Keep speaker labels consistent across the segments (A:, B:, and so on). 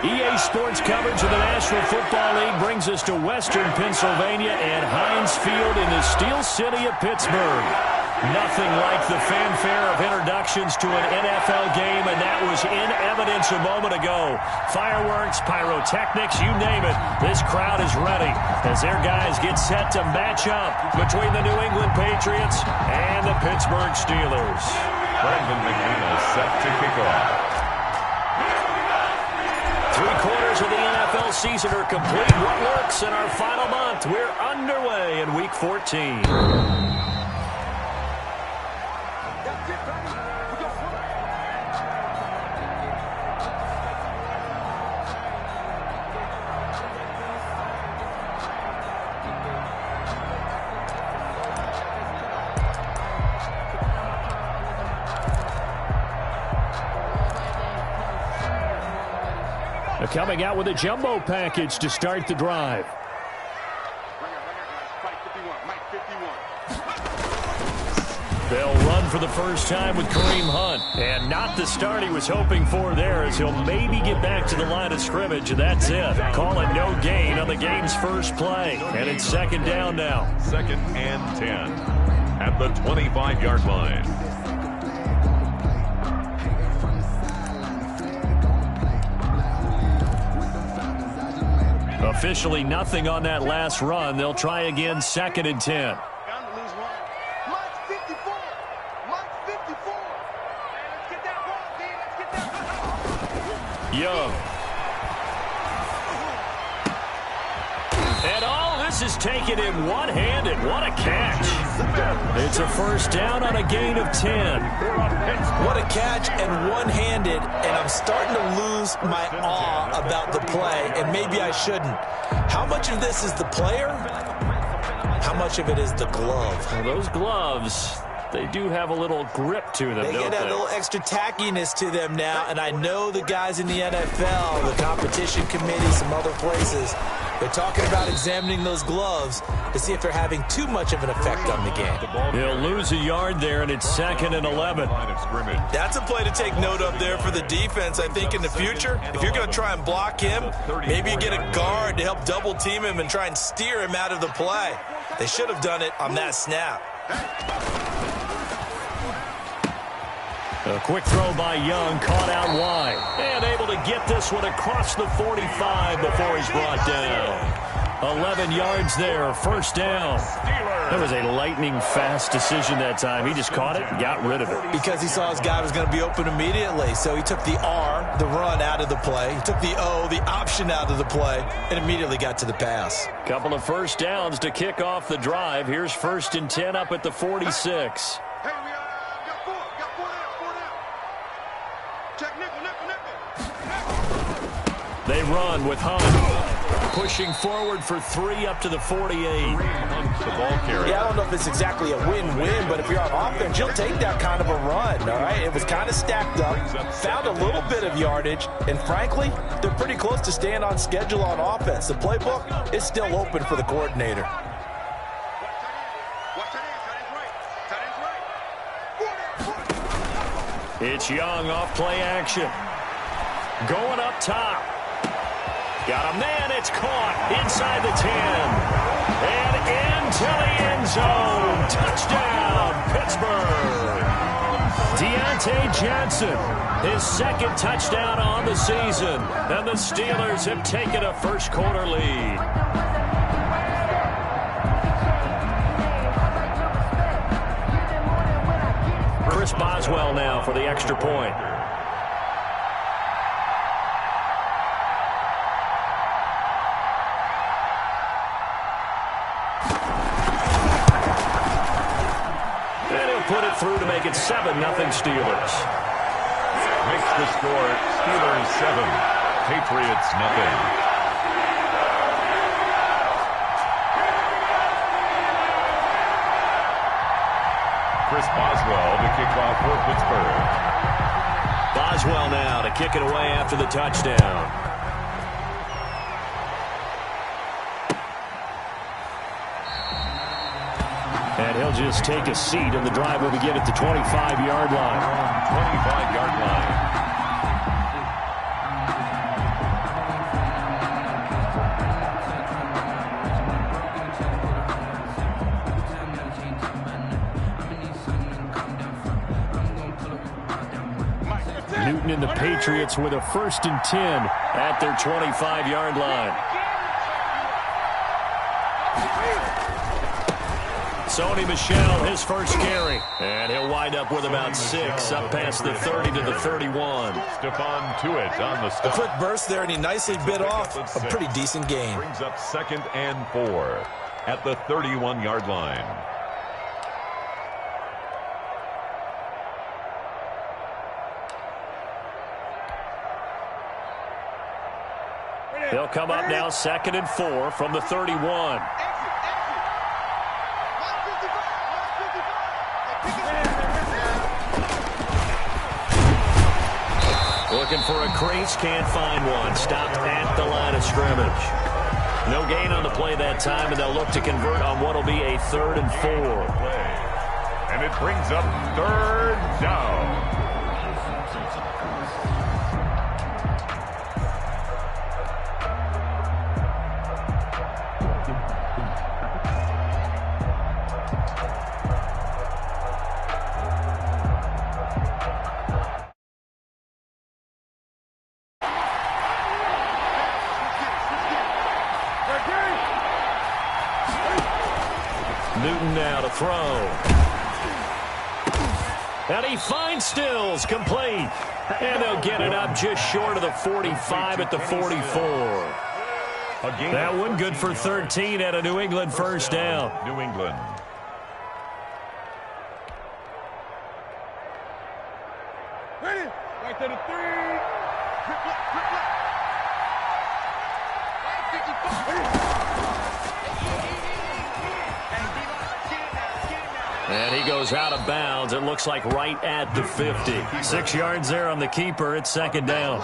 A: EA Sports coverage of the National Football League brings us to Western Pennsylvania and Heinz Field in the Steel City of Pittsburgh. Nothing like the fanfare of introductions to an NFL game, and that was in evidence a moment ago. Fireworks, pyrotechnics, you name it. This crowd is ready as their guys get set to match up between the New England Patriots and the Pittsburgh Steelers.
B: Brandon McManus set to kick off.
A: 3/4 of the NFL season are complete. What lurks in our final month? We're underway in Week 14. Coming out with a jumbo package to start the drive. They'll run for the first time with Kareem Hunt. And not the start he was hoping for there, as he'll maybe get back to the line of scrimmage, and that's it. Call it no gain on the game's first play. And it's second down now.
B: 2nd and 10 at the 25-yard line.
A: Officially nothing on that last run. They'll try again 2nd and 10. Young. And all this is taken in one-handed. What a catch. It's a first down on a gain of 10.
C: What a catch and one-handed, and I'm starting to lose my awe about the play, and maybe I shouldn't. How much of this is the player? How much of it is the glove?
A: Well, those gloves, they do have a little grip to them,
C: They get that little extra tackiness to them now, and I know the guys in the NFL, the competition committee, some other places, they're talking about examining those gloves to see if they're having too much of an effect on the game.
A: He'll lose a yard there, and it's 2nd and 11.
C: That's a play to take note of there for the defense, I think, in the future. If you're going to try and block him, maybe you get a guard to help double-team him and try and steer him out of the play. They should have done it on that snap.
A: A quick throw by Young, caught out wide. And able to get this one across the 45 before he's brought down. 11 yards there, first down. That was a lightning-fast decision that time. He just caught it and got rid of it.
C: Because he saw his guy was going to be open immediately. So he took the R, the run, out of the play. He took the O, the option, out of the play, and immediately got to the pass.
A: Couple of first downs to kick off the drive. Here's 1st and 10 up at the 46. They run with Hunt, pushing forward for 3 up to the 48.
B: The ball carrier.
C: Yeah, I don't know if it's exactly a win-win, but if you're on offense, you'll take that kind of a run, all right? It was kind of stacked up, found a little bit of yardage, and frankly, they're pretty close to staying on schedule on offense. The playbook is still open for the coordinator.
A: It's Young off play action. Going up top. Got a man, it's caught inside the 10. And into the end zone. Touchdown, Pittsburgh. Deontay Johnson, his 2nd touchdown on the season. And the Steelers have taken a first-quarter lead. Chris Boswell now for the extra point. Put it through to make it 7-0 Steelers.
B: Makes the score Steelers 7, Patriots 0. Chris Boswell to kick off for Pittsburgh.
A: Boswell now to kick it away after the touchdown. And he'll just take a seat, and the drive will begin at the 25-yard line.
B: 25-yard line.
A: Patriots with a 1st and 10 at their 25-yard line. Sony Michel, his first carry. And he'll wind up with about 6, up past the 30 to the 31.
B: Stephon Tuitt on the stop.
C: A quick burst there, and he nicely bit off a pretty decent gain.
B: Brings up 2nd and 4 at the 31-yard line.
A: They'll come up now 2nd and 4 from the 31. Looking for a crease, can't find one. Stopped at the line of scrimmage. No gain on the play that time, and they'll look to convert on what will be a 3rd and 4.
B: And it brings up 3rd down.
A: Newton now to throw. And he finds Stills, complete. And they'll get it up just short of the 45 at the 44. That one good for 13 at a New England 1st down.
B: New England.
D: Ready? Right to the 3.
A: And he goes out of bounds. It looks like right at the 50. 6 yards there on the keeper. It's 2nd down.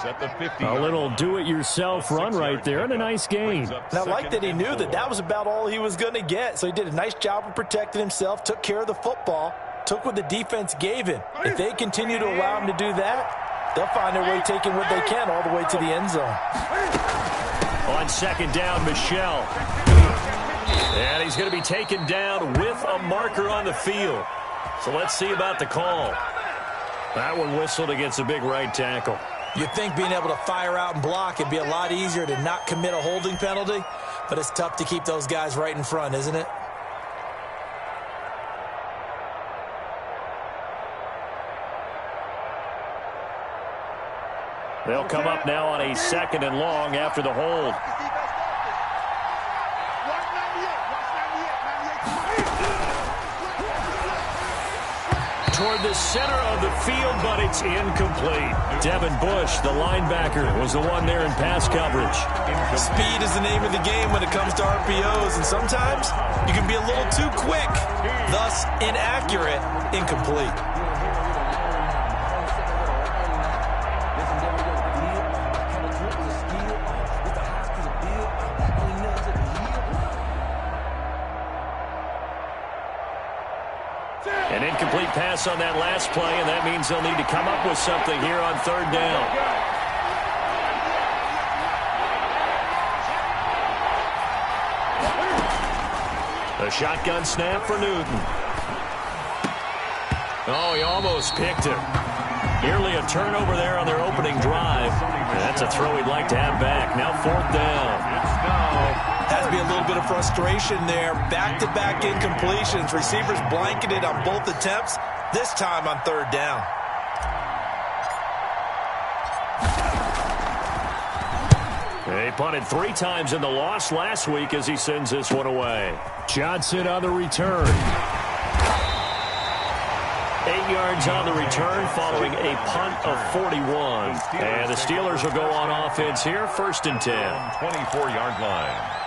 A: A little do-it-yourself run right there and a nice gain.
C: And I like that he knew that that was about all he was going to get. So he did a nice job of protecting himself, took care of the football, took what the defense gave him. If they continue to allow him to do that, they'll find their way taking what they can all the way to the end zone.
A: On 2nd down, Michel. And he's going to be taken down with a marker on the field. So let's see about the call. That one whistled against a big right tackle.
C: You'd think being able to fire out and block it'd be a lot easier to not commit a holding penalty, but it's tough to keep those guys right in front, isn't it?
A: They'll come up now on a 2nd and long after the hold. Toward the center of the field, but it's incomplete. Devin Bush, the linebacker, was the one there in pass coverage.
C: Speed is the name of the game when it comes to RPOs, and sometimes you can be a little too quick, thus inaccurate, incomplete.
A: An incomplete pass on that last play, and that means they'll need to come up with something here on 3rd down. A shotgun snap for Newton. Oh, he almost picked it. Nearly a turnover there on their opening drive. And that's a throw he'd like to have back. Now 4th down.
C: Has to be a little bit of frustration there. Back-to-back incompletions. Receivers blanketed on both attempts, this time on 3rd down.
A: He punted 3 times in the loss last week as he sends this one away. Johnson on the return. 8 yards on the return following a punt of 41. And the Steelers will go on offense here, 1st and 10.
B: 24-yard line.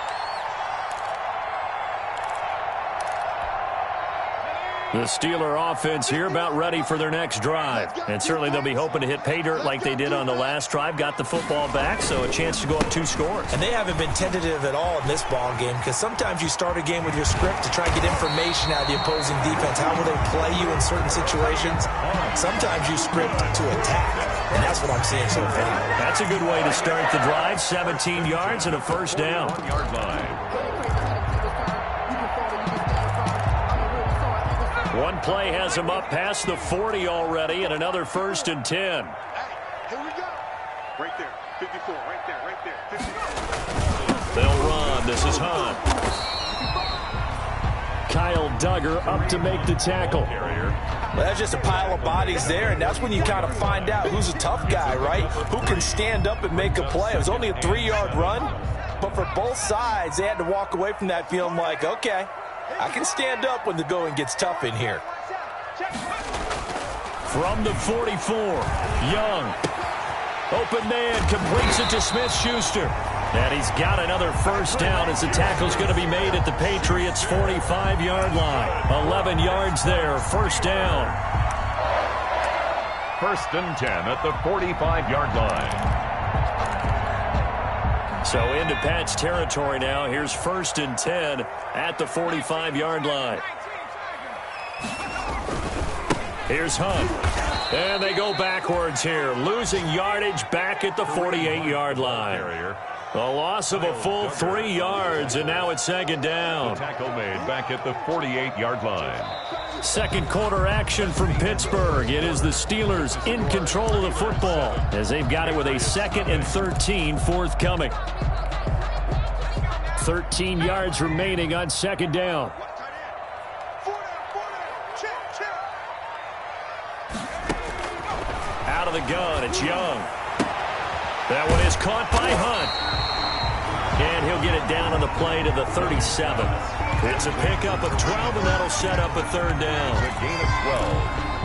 A: The Steeler offense here about ready for their next drive. And certainly they'll be hoping to hit pay dirt like they did on the last drive. Got the football back, so a chance to go up 2 scores.
C: And they haven't been tentative at all in this ball game because sometimes you start a game with your script to try and get information out of the opposing defense. How will they play you in certain situations? Sometimes you script to attack, and that's what I'm seeing so far.
A: That's a good way to start the drive. 17 yards and a 1st down.
B: 1-yard line.
A: One play has him up past the 40 already, and another 1st and 10.
D: Here we go. Right there. 54. Right there. Right there. 54.
A: They'll run. This is Hunt. Kyle Duggar up to make the tackle.
C: Well, that's just a pile of bodies there, and that's when you kind of find out who's a tough guy, right? Who can stand up and make a play. It was only a 3-yard run, but for both sides, they had to walk away from that feeling like, okay, I can stand up when the going gets tough in here.
A: From the 44, Young. Open man, completes it to Smith-Schuster. And he's got another first down as the tackle's going to be made at the Patriots' 45-yard line. 11 yards there, first down.
B: 1st and 10 at the 45-yard line.
A: So into Pat's territory now. Here's 1st and 10 at the 45-yard line. Here's Hunt. And they go backwards here, losing yardage back at the 48-yard line. A loss of a full 3 yards, and now it's 2nd down.
B: Tackle made back at the 48-yard line.
A: Second quarter action from Pittsburgh. It is the Steelers in control of the football as they've got it with a 2nd and 13 forthcoming. 13 yards remaining on 2nd down. Out of the gun, it's Young. That one is caught by Hunt. And he'll get it down on the play to the 37. It's a pickup of 12, and that'll set up a 3rd down.
B: A gain of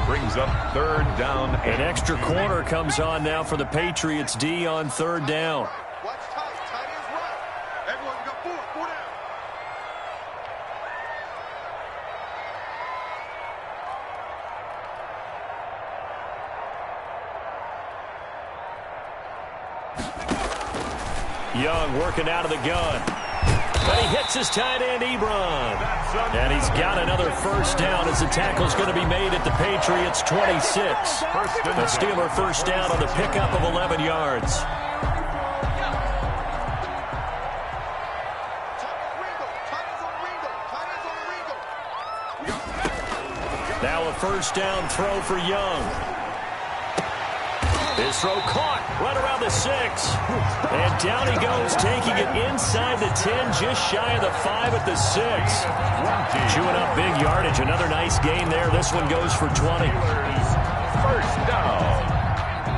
B: 12 brings up 3rd down.
A: An extra corner comes on now for the Patriots D on 3rd down.
D: Watch tight. Tight ends right. Everyone got 4 down.
A: Young working out of the gun. But he hits his tight end, Ebron. And he's got another first down as the tackle's going to be made at the Patriots' 26. The Steeler first down on the pickup of 11 yards. Now a first down throw for Young. His throw caught right around the 6. And down he goes, taking it inside the 10, just shy of the 5 at the 6. Chewing up big yardage. Another nice gain there. This one goes for 20.
B: First down.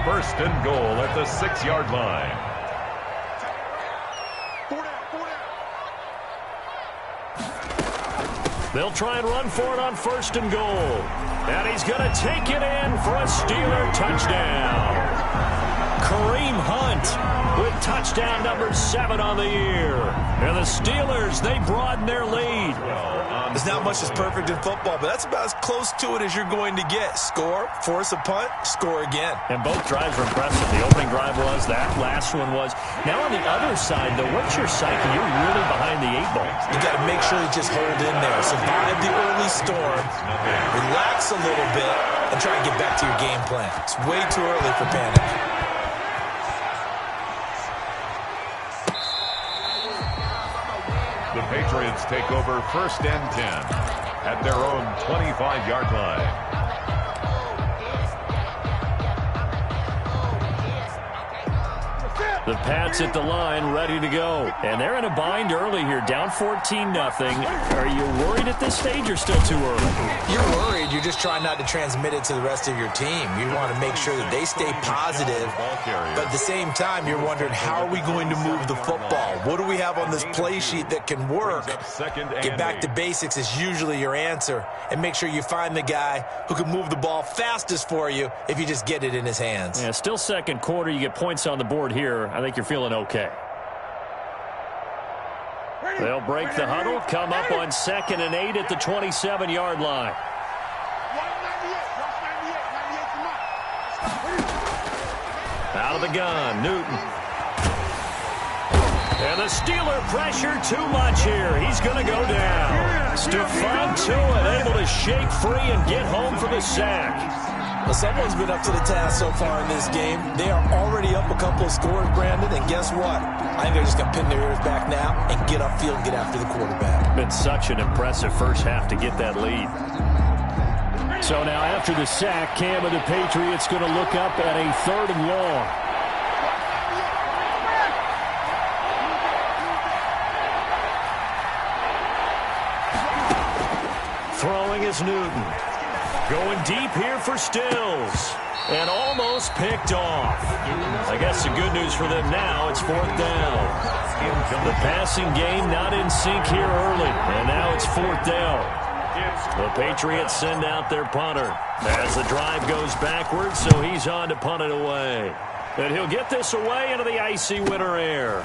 B: 1st and goal at the 6-yard line.
A: They'll try and run for it on 1st and goal. And he's going to take it in for a Steeler touchdown. Kareem Hunt with touchdown number 7 on the year. And the Steelers, they broaden their lead.
C: There's not much that's perfect in football, but that's about as close to it as you're going to get. Score, force a punt, score again.
A: And both drives were impressive. The opening drive was, that last one was. Now on the other side, though, what's your psyche? You're really behind the 8 ball.
C: You got to make sure you just hold in there. Survive the early storm, relax a little bit, and try and get back to your game plan. It's way too early for panic.
B: The Patriots take over 1st and 10 at their own 25-yard line.
A: The Pats at the line, ready to go. And they're in a bind early here, down 14-0. Are you worried at this stage or still too early?
C: You're worried. You're just trying not to transmit it to the rest of your team. You want to make sure that they stay positive. But at the same time, you're wondering, how are we going to move the football? What do we have on this play sheet that can work? Get back to basics is usually your answer. And make sure you find the guy who can move the ball fastest for you if you just get it in his hands.
A: Yeah, still second quarter. You get points on the board here. I think you're feeling okay. They'll break the huddle, come up on 2nd and 8 at the 27-yard line. Out of the gun, Newton. And the Steeler pressure too much here. He's going to go down. Stephon Tuitt able to shake free and get home for the sack.
C: Well, someone's been up to the task so far in this game. They are already up a couple of scores, Brandon, and guess what? I think they're just going to pin their ears back now and get upfield and get after the quarterback.
A: Been such an impressive first half to get that lead. So now after the sack, Cam of the Patriots going to look up at a 3rd and long. Miles Newton. Going deep here for Stills. And almost picked off. I guess the good news for them now, it's 4th down. The passing game not in sync here early. And now it's 4th down. The Patriots send out their punter as the drive goes backwards, so he's on to punt it away. And he'll get this away into the icy winter air.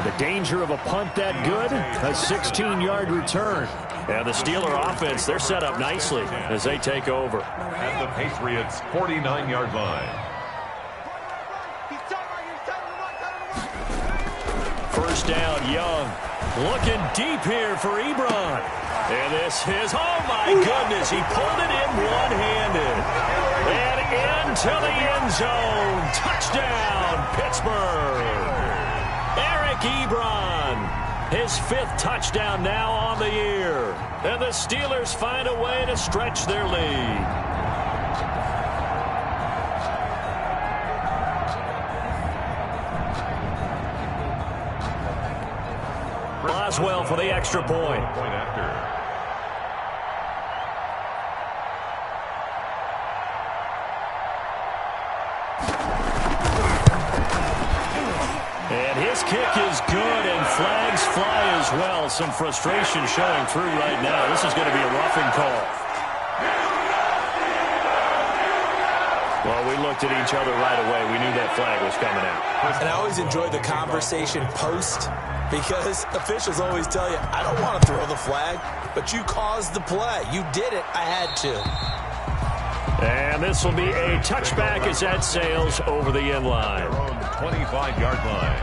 A: The danger of a punt that good, a 16-yard return. And the Steeler offense, they're set up nicely as they take over.
B: At the Patriots' 49-yard line.
A: First down, Young. Looking deep here for Ebron. And this is, oh my goodness, he pulled it in one-handed. And into the end zone. Touchdown, Pittsburgh. Eric Ebron. His 5th touchdown now on the year. And the Steelers find a way to stretch their lead. Boswell for the extra point. And his kick is good, and flags fly as well. Some frustration showing through right now. This is going to be a roughing call. Well, we looked at each other right away. We knew that flag was coming out.
C: And I always enjoy the conversation post, because officials always tell you, I don't want to throw the flag, but you caused the play. You did it. I had to.
A: And this will be a touchback as that sails over the end line.
B: 25-yard line.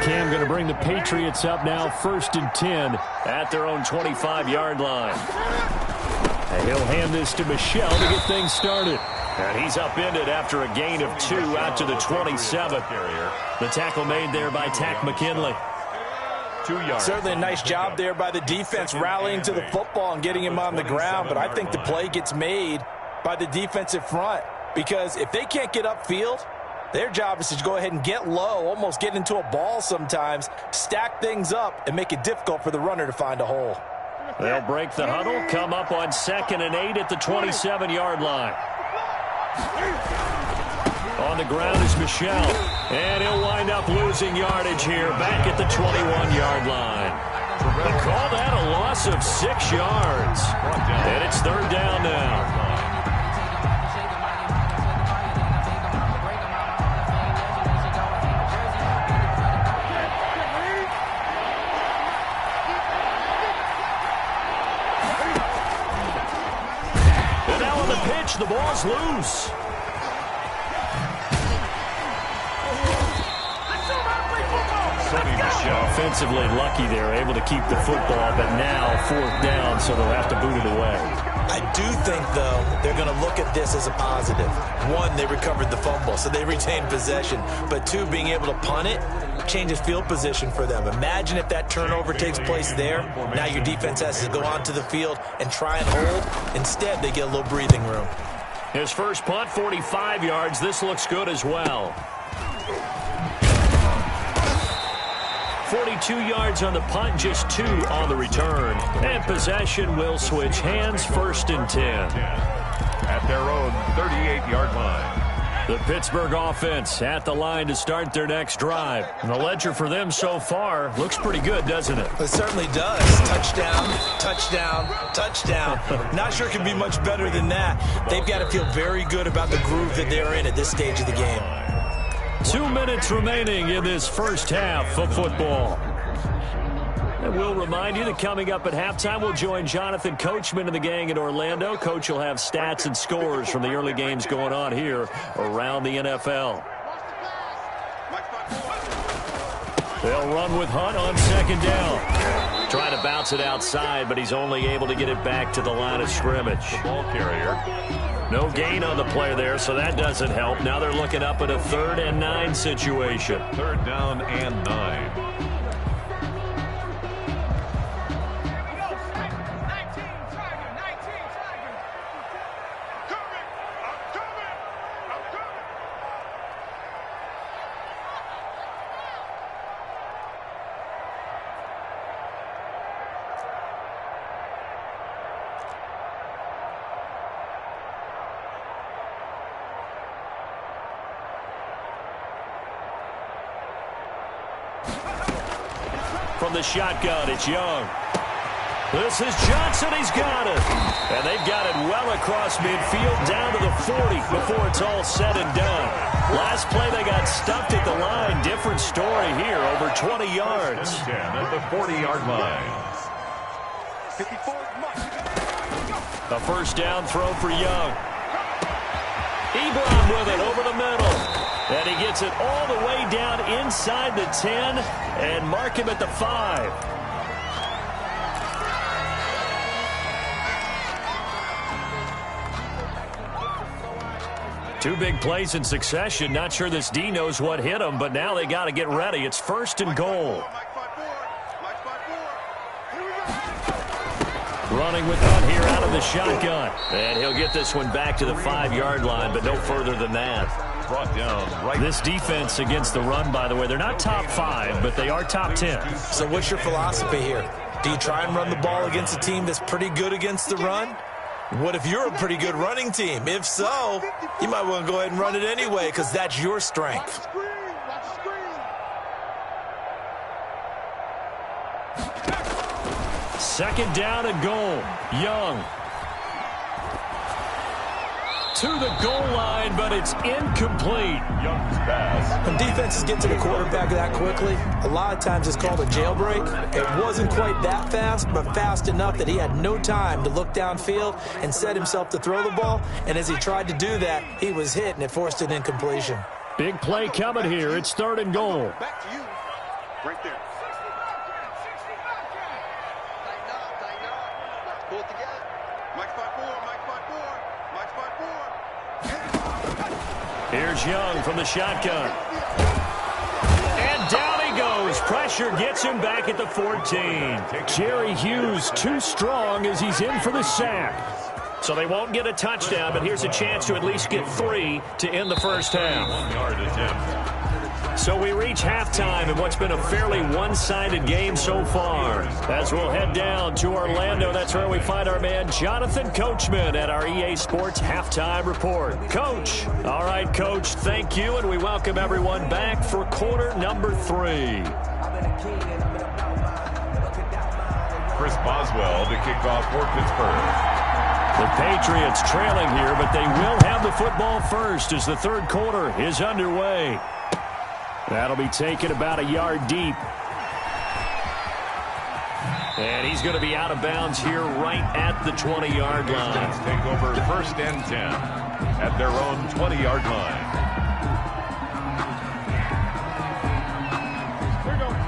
A: Cam going to bring the Patriots up now, 1st and 10 at their own 25-yard line. And he'll hand this to Michel to get things started. And he's upended after a gain of 2 out to the 27. The tackle made there by Tack McKinley.
B: 2 yards.
C: Certainly a nice job there by the defense rallying to the football and getting him on the ground. But I think the play gets made by the defensive front, because if they can't get upfield, their job is to go ahead and get low, almost get into a ball sometimes, stack things up, and make it difficult for the runner to find a hole.
A: They'll break the huddle, come up on 2nd and 8 at the 27-yard line. On the ground is Michel, and he'll wind up losing yardage here back at the 21-yard line. They call that a loss of 6 yards, and it's 3rd down now. And now on the pitch, the ball's loose. Offensively lucky they're able to keep the football, but now 4th down, so they'll have to boot it away.
C: I do think, though, they're going to look at this as a positive. 1, they recovered the fumble, so they retained possession. But 2, being able to punt it changes field position for them. Imagine if that turnover takes place there. Now your defense has to go onto the field and try and hold. Instead, they get a little breathing room.
A: His first punt, 45 yards. This looks good as well. 42 yards on the punt, just 2 on the return. And possession will switch hands, 1st and 10.
B: At their own 38-yard line.
A: The Pittsburgh offense at the line to start their next drive. And the ledger for them so far looks pretty good, doesn't it?
C: It certainly does. Touchdown, touchdown, touchdown. Not sure it can be much better than that. They've got to feel very good about the groove that they're in at this stage of the game.
A: 2 minutes remaining in this first half of football. And we'll remind you that coming up at halftime, we'll join Jonathan Coachman and the gang in Orlando. Coach will have stats and scores from the early games going on here around the NFL. They'll run with Hunt on 2nd down. Trying to bounce it outside, but he's only able to get it back to the line of scrimmage.
B: The ball carrier.
A: No gain on the play there, so that doesn't help. Now they're looking up at a 3rd and 9 situation.
B: 3rd down and 9.
A: From the shotgun, it's Young. This is Johnson. He's got it. And they've got it well across midfield down to the 40 before it's all said and done. Last play, they got stuffed at the line. Different story here, over 20 yards.
B: 10 at the 40-yard line.
A: A first down throw for Young. Ebron with it over the middle. And he gets it all the way down inside the 10 and mark him at the 5. Two big plays in succession. Not sure this D knows what hit him, but now they got to get ready. It's first and goal. Running with that here out of the shotgun. And he'll get this one back to the 5-yard line, but no further than that.
B: Brought down right.
A: This defense against the run, by the way, they're not top 5, but they are top 10.
C: So what's your philosophy here? Do you try and run the ball against a team that's pretty good against the run? What if you're a pretty good running team? If so, you might want to go ahead and run it anyway because that's your strength.
A: Second down and goal. Young. To the goal line, but it's incomplete.
B: Young's pass.
C: When defenses get to the quarterback that quickly, a lot of times it's called a jailbreak. It wasn't quite that fast, but fast enough that he had no time to look downfield and set himself to throw the ball. And as he tried to do that, he was hit, and it forced an incompletion.
A: Big play coming here. It's third and goal.
D: Back to you. Right there. Pull it together. Mike 5-4, Mike 5-4, Mike 5-4.
A: Here's Young from the shotgun. And down he goes. Pressure gets him back at the 14. Jerry Hughes too strong as he's in for the sack. So they won't get a touchdown, but here's a chance to at least get 3 to end the first half.
B: 1-yard attempt.
A: So we reach halftime in what's been a fairly one-sided game so far. As we'll head down to Orlando, that's where we find our man Jonathan Coachman at our EA Sports Halftime Report. Coach. All right, Coach, thank you, and we welcome everyone back for quarter number 3.
B: Chris Boswell to kick off for Pittsburgh.
A: The Patriots trailing here, but they will have the football first as the third quarter is underway. That'll be taken about a yard deep. And he's going to be out of bounds here right at the 20-yard line.
B: Pistons take over first and 10 at their own 20-yard line.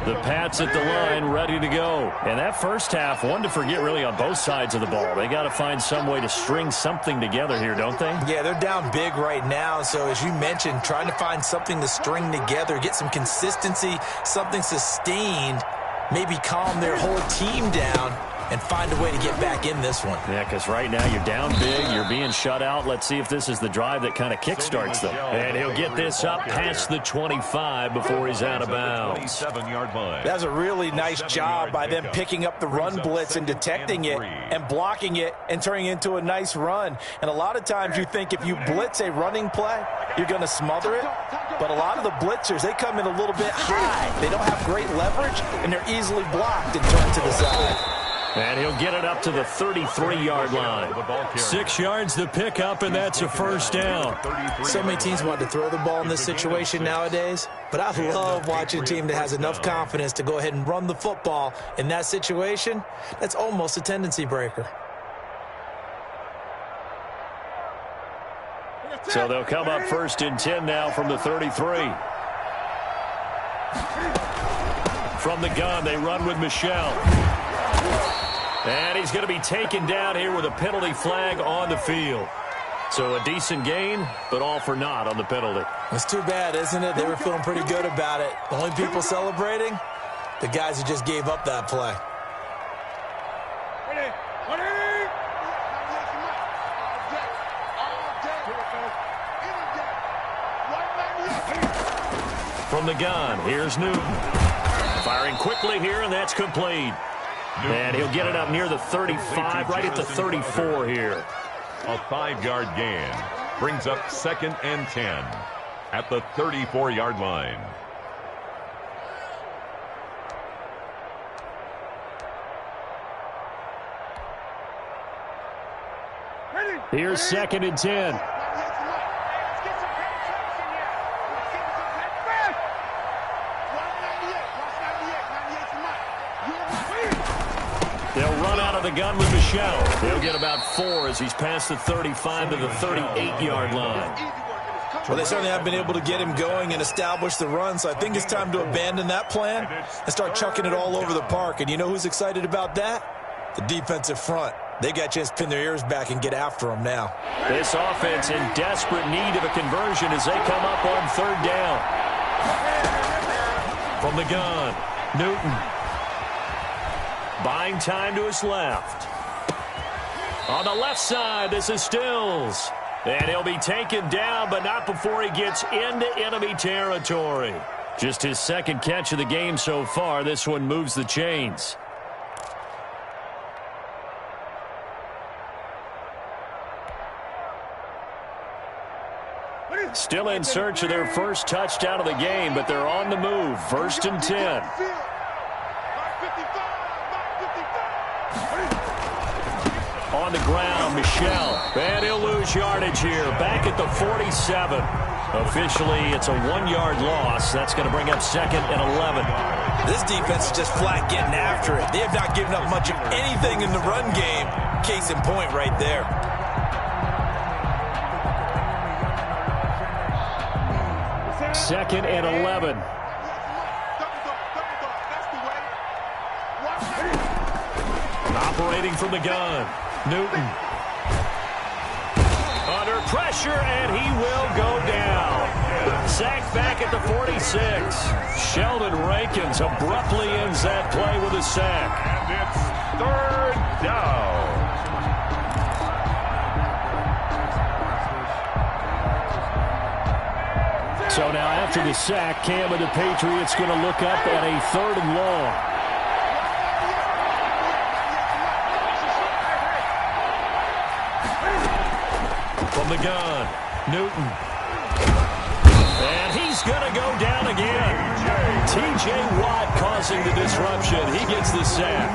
A: The Pats at the line, ready to go. And that first half, one to forget really on both sides of the ball. They got to find some way to string something together here, don't they?
C: Yeah, they're down big right now. So as you mentioned, trying to find something to string together, get some consistency, something sustained, maybe calm their whole team down and find a way to get back in this one.
A: Yeah, because right now you're down big, you're being shut out. Let's see if this is the drive that kind of kickstarts them. And he'll get this up past the 25 before he's out of bounds.
B: 27-yard line.
C: That's a really nice job by them picking up the run blitz and detecting it and blocking it and turning it into a nice run. And a lot of times you think if you blitz a running play, you're going to smother it. But a lot of the blitzers, they come in a little bit high. They don't have great leverage, and they're easily blocked and turned to the side.
A: And he'll get it up to the 33-yard line. 6 yards the pickup, and that's a first down.
C: So many teams want to throw the ball in this situation nowadays, but I love watching a team that has enough confidence to go ahead and run the football in that situation. That's almost a tendency breaker.
A: So they'll come up first and 10 now from the 33. From the gun, they run with Michel. And he's going to be taken down here with a penalty flag on the field. So a decent gain, but all for naught on the penalty.
C: It's too bad, isn't it? They were feeling pretty good about it. The only people celebrating, the guys who just gave up that play.
A: From the gun, here's Newton. Firing quickly here, and that's complete. And he'll get it up near the 35, right at the 34 here.
B: A 5-yard gain brings up second and 10 at the 34-yard line.
A: Here's 2nd and 10. They'll run out of the gun with Michelle. He'll get about 4 as he's past the 35 to the 38-yard line.
C: Well, they certainly have been able to get him going and establish the run, so I think it's time to abandon that plan and start chucking it all over the park. And you know who's excited about that? The defensive front. They got a chance to pin their ears back and get after him now.
A: This offense in desperate need of a conversion as they come up on 3rd down. From the gun, Newton. Buying time to his left. On the left side, this is Stills. And he'll be taken down, but not before he gets into enemy territory. Just his 2nd catch of the game so far. This one moves the chains. Still in search of their first touchdown of the game, but they're on the move. 1st and 10. On the ground, Michelle. And he'll lose yardage here. Back at the 47. Officially, it's a 1-yard loss. That's going to bring up 2nd and 11.
C: This defense is just flat getting after it. They have not given up much of anything in the run game. Case in point right there.
A: Second and 11. Operating from the gun, Newton. Under pressure, and he will go down. Sacked back at the 46. Sheldon Rankins abruptly ends that play with a sack.
B: And it's 3rd down.
A: So now after the sack, Cam and the Patriots going to look up at a 3rd and long. From the gun, Newton. And he's going to go down again. T.J. Watt causing the disruption. He gets the sack.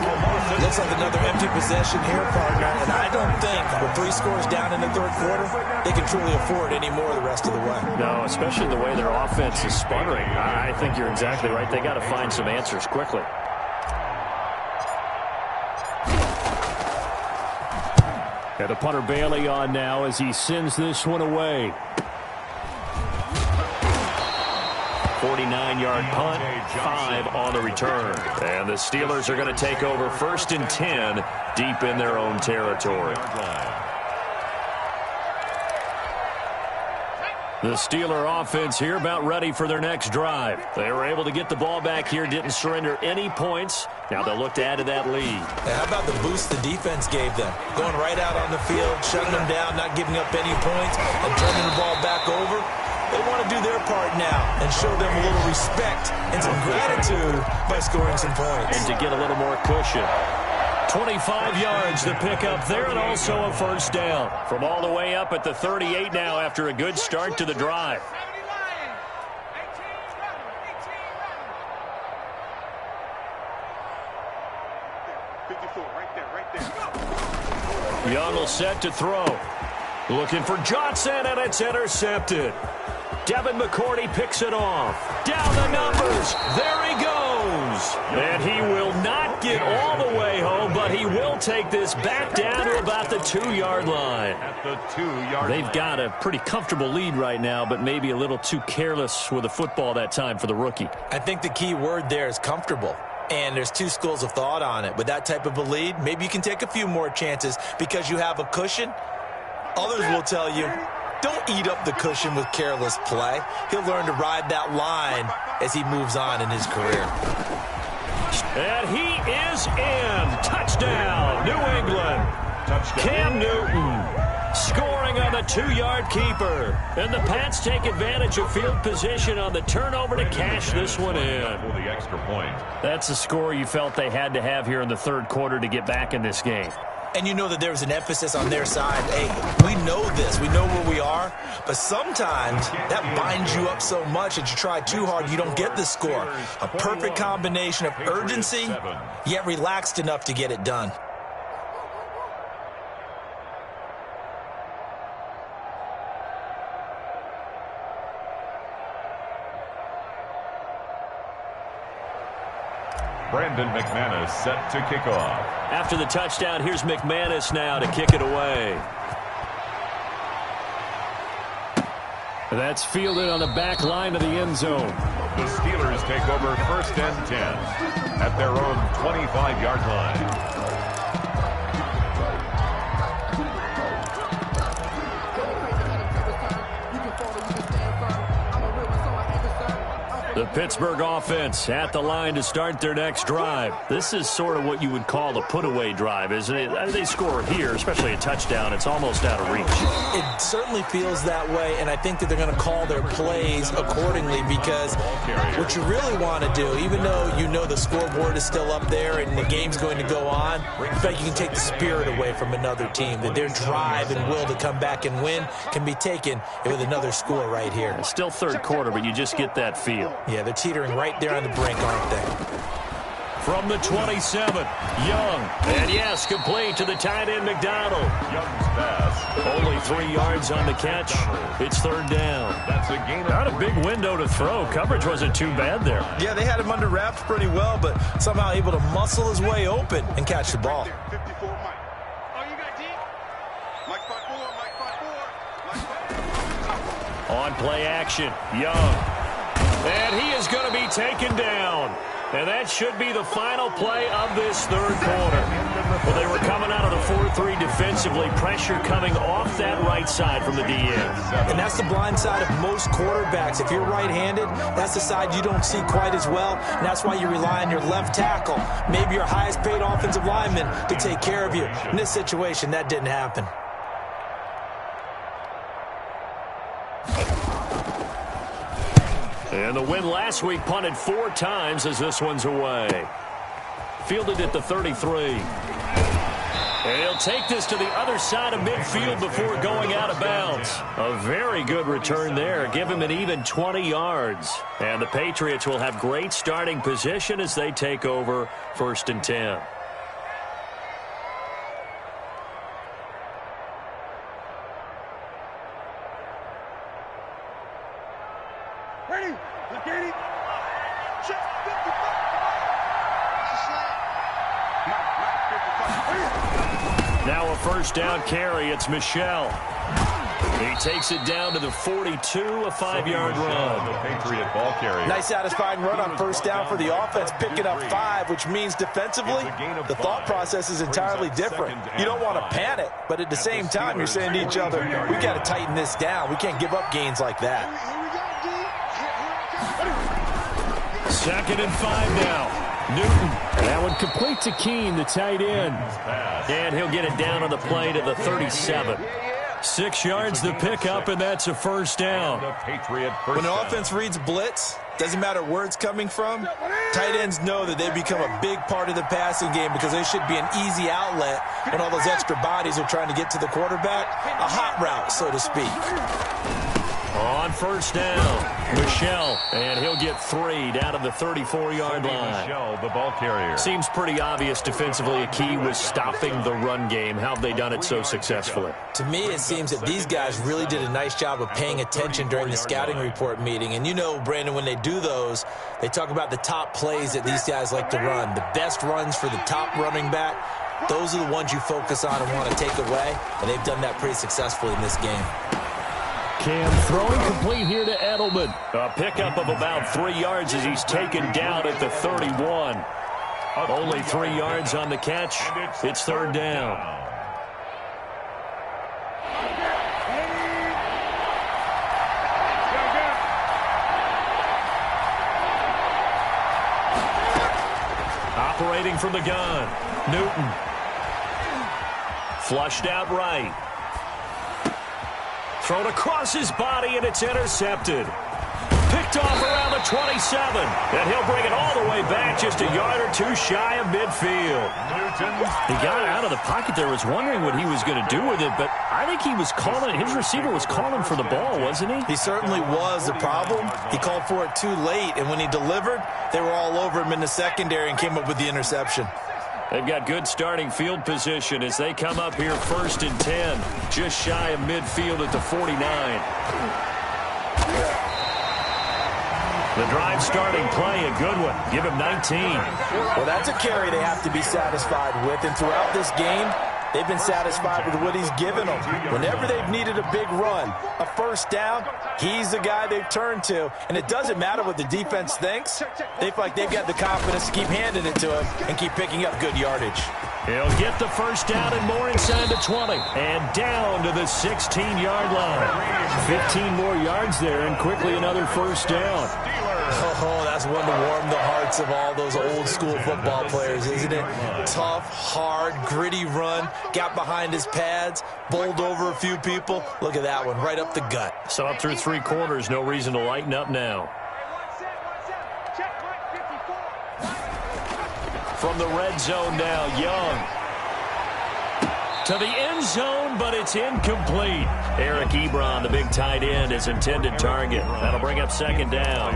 C: Looks like another empty possession here, partner. And I don't think with 3 scores down in the 3rd quarter, they can truly afford any more the rest of the way.
A: No, especially the way their offense is sputtering. I think you're exactly right. They got to find some answers quickly. And the punter Bailey on now as he sends this one away. 49-yard punt, 5 on the return. And the Steelers are going to take over 1st and 10 deep in their own territory. The Steeler offense here about ready for their next drive. They were able to get the ball back here, didn't surrender any points. Now they'll look to add to that lead.
C: How about the boost the defense gave them? Going right out on the field, shutting them down, not giving up any points, and turning the ball back over. They want to do their part now and show them a little respect and some gratitude by scoring some points.
A: And to get a little more cushion. 25 yards to pick up there, and also a 1st down. From all the way up at the 38 now after a good start to the drive. Young will set to throw. Looking for Johnson, and it's intercepted. Devin McCourty picks it off. Down the numbers. There he goes. And he will not get all the way home, but he will take this back down to about the 2-yard line.
B: At the 2-yard line.
A: They've got a pretty comfortable lead right now, but maybe a little too careless with the football that time for the rookie.
C: I think the key word there is comfortable. And there's 2 schools of thought on it. With that type of a lead, maybe you can take a few more chances because you have a cushion. Others will tell you, don't eat up the cushion with careless play. He'll learn to ride that line as he moves on in his career.
A: And he is in. Touchdown, New England. Touchdown. Cam Newton scoring on the 2-yard keeper. And the Pats take advantage of field position on the turnover to cash this one in.
B: For the extra point.
A: That's the score you felt they had to have here in the 3rd quarter to get back in this game.
C: And you know that there was an emphasis on their side. Hey, we know this. We know where we are. But sometimes that binds you up so much that you try too hard, you don't get the score. A perfect combination of urgency, yet relaxed enough to get it done.
B: Brandon McManus set to kick off.
A: After the touchdown, here's McManus now to kick it away. That's fielded on the back line of the end zone.
B: The Steelers take over 1st and 10 at their own 25-yard line.
A: The Pittsburgh offense at the line to start their next drive. This is sort of what you would call a put-away drive, isn't it? They score here, especially a touchdown. It's almost out of reach.
C: It certainly feels that way, and I think that they're going to call their plays accordingly because what you really want to do, even though you know the scoreboard is still up there and the game's going to go on, in fact, you can take the spirit away from another team, that their drive and will to come back and win can be taken with another score right here.
A: It's still third quarter, but you just get that feel.
C: Yeah, they're teetering right there on the brink, aren't they?
A: From the 27, Young. And yes, complete to the tight end, McDonald.
B: Young's pass.
A: Only 3 yards on the catch. It's third down.
B: That's a gain of
A: Not a big window to throw. Coverage wasn't too bad there.
C: Yeah, they had him under wraps pretty well, but somehow able to muscle his way open and catch the ball.
D: 54 Mike. Oh, you got deep. Mike 5-4, Mike 5-4, Mike 5-4.
A: On play action, Young. And he is going to be taken down. And that should be the final play of this third quarter. Well, they were coming out of the 4-3 defensively. Pressure coming off that right side from the DN.
C: And that's the blind side of most quarterbacks. If you're right-handed, that's the side you don't see quite as well. And that's why you rely on your left tackle, maybe your highest-paid offensive lineman, to take care of you. In this situation, that didn't happen.
A: And the win last week punted 4 times as this one's away. Fielded at the 33. And he'll take this to the other side of midfield before going out of bounds. A very good return there. Give him an even 20 yards. And the Patriots will have great starting position as they take over 1st and 10.
D: Ready? Look at it. Check 55.
A: Now a first down carry. It's Michelle. He takes it down to the 42, a 5-yard run.
B: The Patriot ball carrier.
C: Nice satisfying run on first down for the offense, picking up 5, which means defensively, the thought process is entirely different. You don't want to panic, but at the same time, you're saying to each other, we got to tighten this down. We can't give up gains like that.
A: 2nd and 5 now. Newton. That one complete to Keene, the tight end. And he'll get it down on the play to the 37. 6 yards the pickup, and that's a first down.
C: When the offense reads blitz, doesn't matter where it's coming from, tight ends know that they become a big part of the passing game because they should be an easy outlet when all those extra bodies are trying to get to the quarterback. A hot route, so to speak.
A: On first down, Michelle, and he'll get 3 down to the 34-yard line.
B: Michelle, the ball carrier.
A: Seems pretty obvious defensively a key was stopping the run game. How have they done it so successfully?
C: To me, it seems that these guys really did a nice job of paying attention during the scouting report meeting. And you know, Brandon, when they do those, they talk about the top plays that these guys like to run, the best runs for the top running back. Those are the ones you focus on and want to take away, and they've done that pretty successfully in this game.
A: Cam throwing complete here to Edelman. A pickup of about 3 yards as he's taken down at the 31. Only 3 yards on the catch. It's third down. Operating from the gun, Newton. Flushed out right. Thrown across his body, and it's intercepted. Picked off around the 27. And he'll bring it all the way back just a yard or two shy of midfield. He got out of the pocket there, was wondering what he was going to do with it, but I think he was calling, his receiver was calling for the ball, wasn't he?
C: He certainly was. The problem, he called for it too late, and when he delivered, they were all over him in the secondary and came up with the interception.
A: They've got good starting field position as they come up here 1st and 10, just shy of midfield at the 49. The drive starting play, a good one. Give him 19.
C: Well, that's a carry they have to be satisfied with. And throughout this game, they've been satisfied with what he's given them. Whenever they've needed a big run, a first down, he's the guy they've turned to. And it doesn't matter what the defense thinks. They feel like they've got the confidence to keep handing it to him and keep picking up good yardage.
A: He'll get the first down and more inside the 20. And down to the 16-yard line. 15 more yards there and quickly another first down.
C: Oh, that's one to warm the hearts of all those old-school football players, isn't it? Tough, hard, gritty run, got behind his pads, bowled over a few people. Look at that one, right up the gut.
A: So up through 3 quarters, no reason to lighten up now. From the red zone now, Young. To the end zone, but it's incomplete. Eric Ebron, the big tight end, is intended target. That'll bring up second down.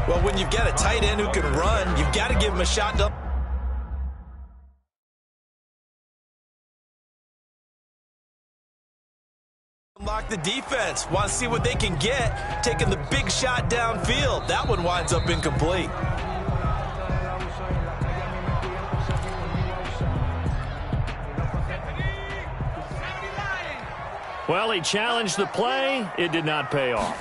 C: Well, when you've got a tight end who can run, you've got to give him a shot to unlock the defense. Want to see what they can get, taking the big shot downfield. That one winds up incomplete.
A: Well, he challenged the play. It did not pay off.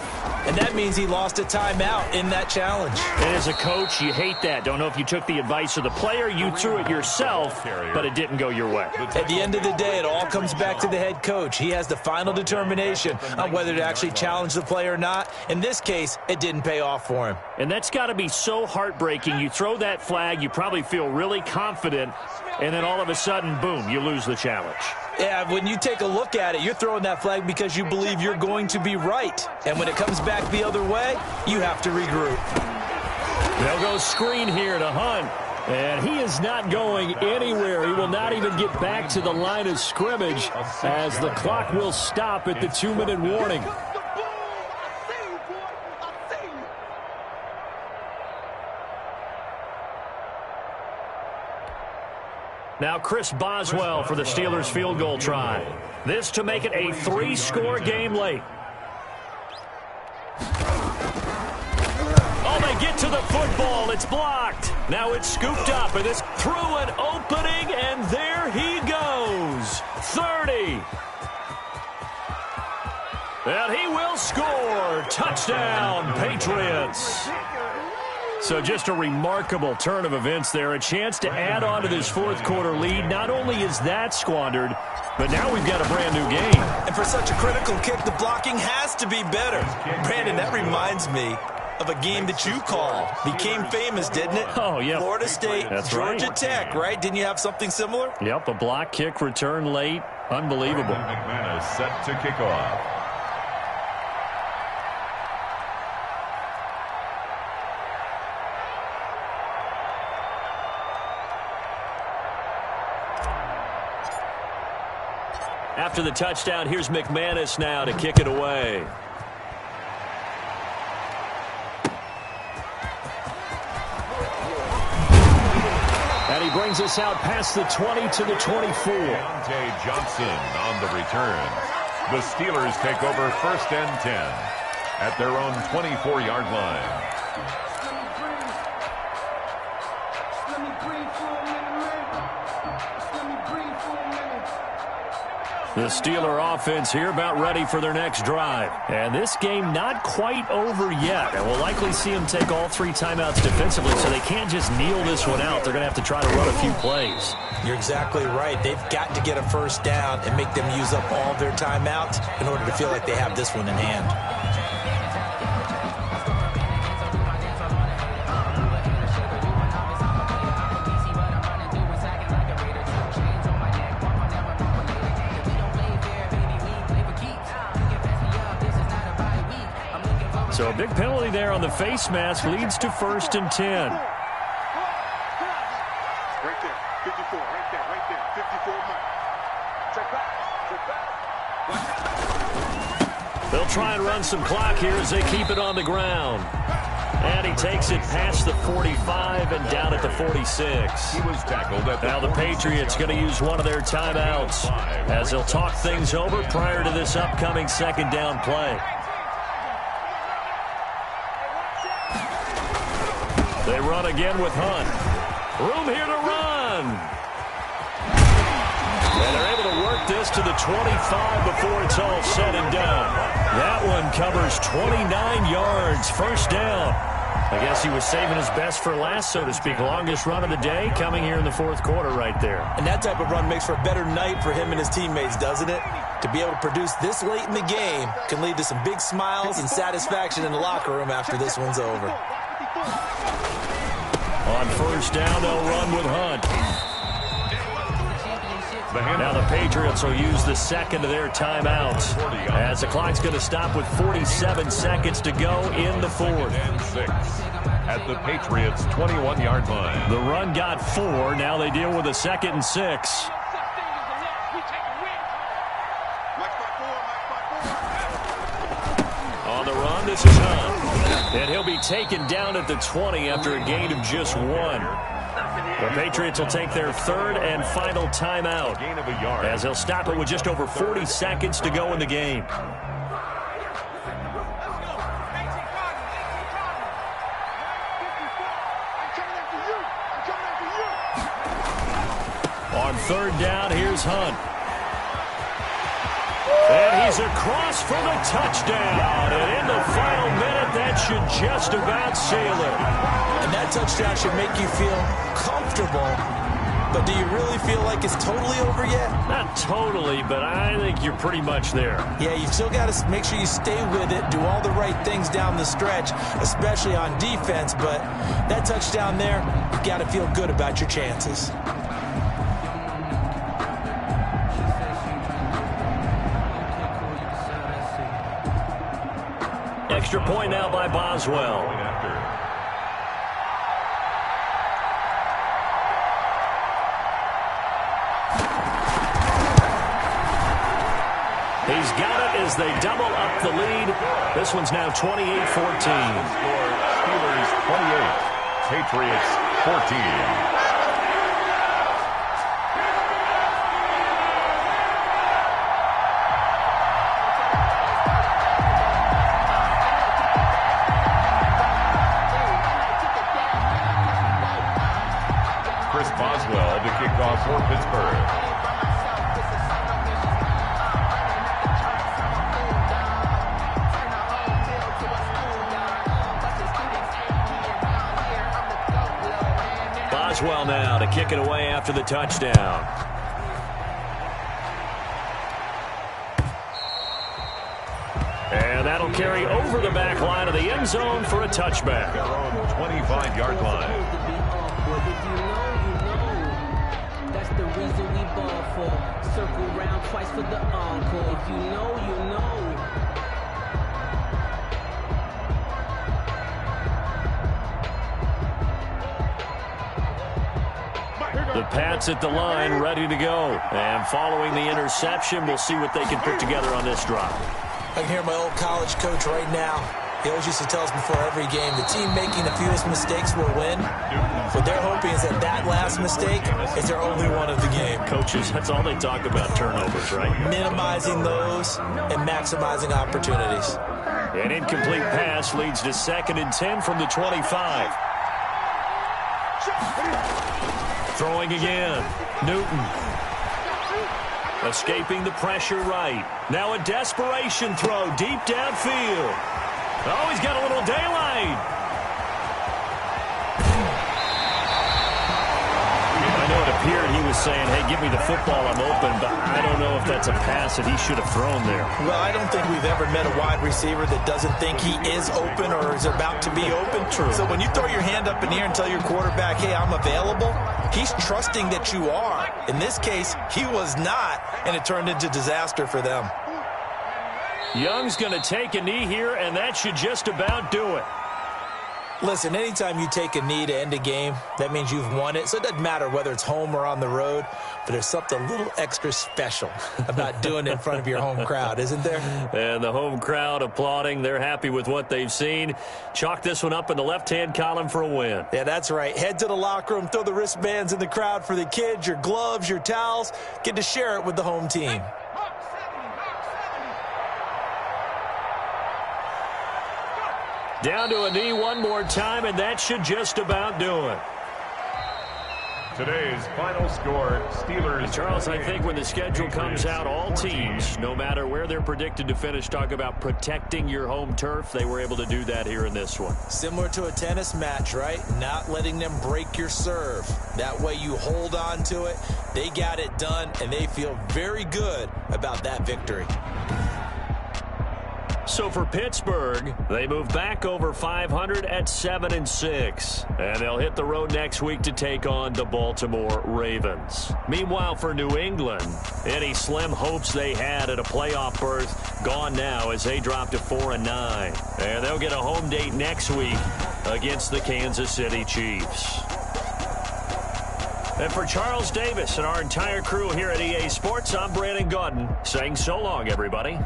C: And that means he lost a timeout in that challenge.
A: And as a coach, you hate that. Don't know if you took the advice of the player, you threw it yourself, but it didn't go your way.
C: At the end of the day, it all comes back to the head coach. He has the final determination on whether to actually challenge the play or not. In this case, it didn't pay off for him.
A: And that's got to be so heartbreaking. You throw that flag, you probably feel really confident, and then all of a sudden, boom, you lose the challenge.
C: Yeah, when you take a look at it, you're throwing that flag because you believe you're going to be right. And when it comes back the other way, you have to regroup.
A: They'll go screen here to Hunt. And he is not going anywhere. He will not even get back to the line of scrimmage as the clock will stop at the 2-minute warning. Now Chris Boswell for the Steelers field goal try. This to make it a 3-score game late. Oh, they get to the football. It's blocked. Now it's scooped up, and it's through an opening, and there he goes. 30. And he will score. Touchdown, Patriots. So just a remarkable turn of events there. A chance to add on to this fourth-quarter lead. Not only is that squandered, but now we've got a brand-new game.
C: And for such a critical kick, the blocking has to be better. Brandon, that reminds me of a game that you called. Became famous, didn't it?
A: Oh, yeah.
C: Florida State,
A: That's
C: Georgia
A: right.
C: Tech, right? Didn't you have something similar?
A: Yep, a block kick return late. Unbelievable.
B: McManus set to kick off.
A: After the touchdown, here's McManus now to kick it away. And he brings us out past the 20 to the 24.
B: Deontay Johnson on the return. The Steelers take over 1st and 10 at their own 24-yard line.
A: The Steeler offense here about ready for their next drive. And this game not quite over yet. And we'll likely see them take all 3 timeouts defensively, so they can't just kneel this one out. They're going to have to try to run a few plays.
C: You're exactly right. They've got to get a first down and make them use up all their timeouts in order to feel like they have this one in hand.
A: So a big penalty there on the face mask leads to 1st and 10.
D: Right there, 54, right there, 54 mark. Check back.
A: They'll try and run some clock here as they keep it on the ground. And he takes it past the 45 and down at the 46.
B: He was tackled at the
A: Now the Patriots going to use one of their timeouts as they'll talk things over prior to this upcoming 2nd down play. They run again with Hunt. Room here to run. And they're able to work this to the 25 before it's all said and done. That one covers 29 yards. First down. I guess he was saving his best for last, so to speak. Longest run of the day coming here in the fourth quarter right there.
C: And that type of run makes for a better night for him and his teammates, doesn't it? To be able to produce this late in the game can lead to some big smiles and satisfaction in the locker room after this one's over.
A: On first down, they'll run with Hunt. Now the Patriots will use the second of their timeouts as the clock's going to stop with 47 seconds to go in the fourth.
B: At the Patriots' 21-yard line.
A: The run got 4. Now they deal with a 2nd and 6. On the run, this is Hunt. And he'll be taken down at the 20 after a gain of just 1. The Patriots will take their 3rd and final timeout as they'll stop it with just over 40 seconds to go in the game. On 3rd down, here's Hunt. And he's across for the touchdown. And in the final minute, that should just about seal it.
C: And that touchdown should make you feel comfortable. But do you really feel like it's totally over yet?
A: Not totally, but I think you're pretty much there.
C: Yeah, you've still got to make sure you stay with it, do all the right things down the stretch, especially on defense. But that touchdown there, you've got to feel good about your chances.
A: Extra point now by Boswell. He's got it as they double up the lead. This one's now 28-14.
B: Steelers 28, Patriots 14. Boswell to kick off for Pittsburgh.
A: Boswell now to kick it away after the touchdown. And that'll carry over the back line of the end zone for a touchback.
B: Their own 25-yard line.
E: Circle round twice for the encore. If you know, you know.
A: The Pats at the line, ready to go. And following the interception, we'll see what they can put together on this drive.
C: I can hear my old college coach right now. He always used to tell us before every game, the team making the fewest mistakes will win. What they're hoping is that that last mistake is their only one of the game.
A: Coaches, that's all they talk about, turnovers, right? Minimizing
C: those and maximizing opportunities.
A: An incomplete pass leads to 2nd and 10 from the 25. Throwing again. Newton. Escaping the pressure right. Now a desperation throw deep downfield. Oh, he's got a little daylight. I know it appeared he was saying, hey, give me the football, I'm open, but I don't know if that's a pass that he should have thrown there.
C: Well, I don't think we've ever met a wide receiver that doesn't think he is open or is about to be open.
A: True.
C: So when you throw your hand up in the air and tell your quarterback, hey, I'm available, he's trusting that you are. In this case, he was not, and it turned into disaster for them.
A: Young's going to take a knee here, and that should just about do it.
C: Listen, anytime you take a knee to end a game, that means you've won it. So it doesn't matter whether it's home or on the road, but there's something a little extra special about doing it in front of your home crowd, isn't there?
A: And the home crowd applauding. They're happy with what they've seen. Chalk this one up in the left-hand column for a win.
C: Yeah, that's right. Head to the locker room, throw the wristbands in the crowd for the kids, your gloves, your towels. Get to share it with the home team.
A: Down to a knee one more time, and that should just about do it.
B: Today's final score, Steelers.
A: Charles, I think when the schedule comes out, all teams, no matter where they're predicted to finish, talk about protecting your home turf. They were able to do that here in this one.
C: Similar to a tennis match, right? Not letting them break your serve. That way you hold on to it. They got it done, and they feel very good about that victory.
A: So for Pittsburgh, they move back over 500 at 7-6. And they'll hit the road next week to take on the Baltimore Ravens. Meanwhile, for New England, any slim hopes they had at a playoff berth gone now as they drop to 4-9. And they'll get a home date next week against the Kansas City Chiefs. And for Charles Davis and our entire crew here at EA Sports, I'm Brandon Gaudin saying so long, everybody.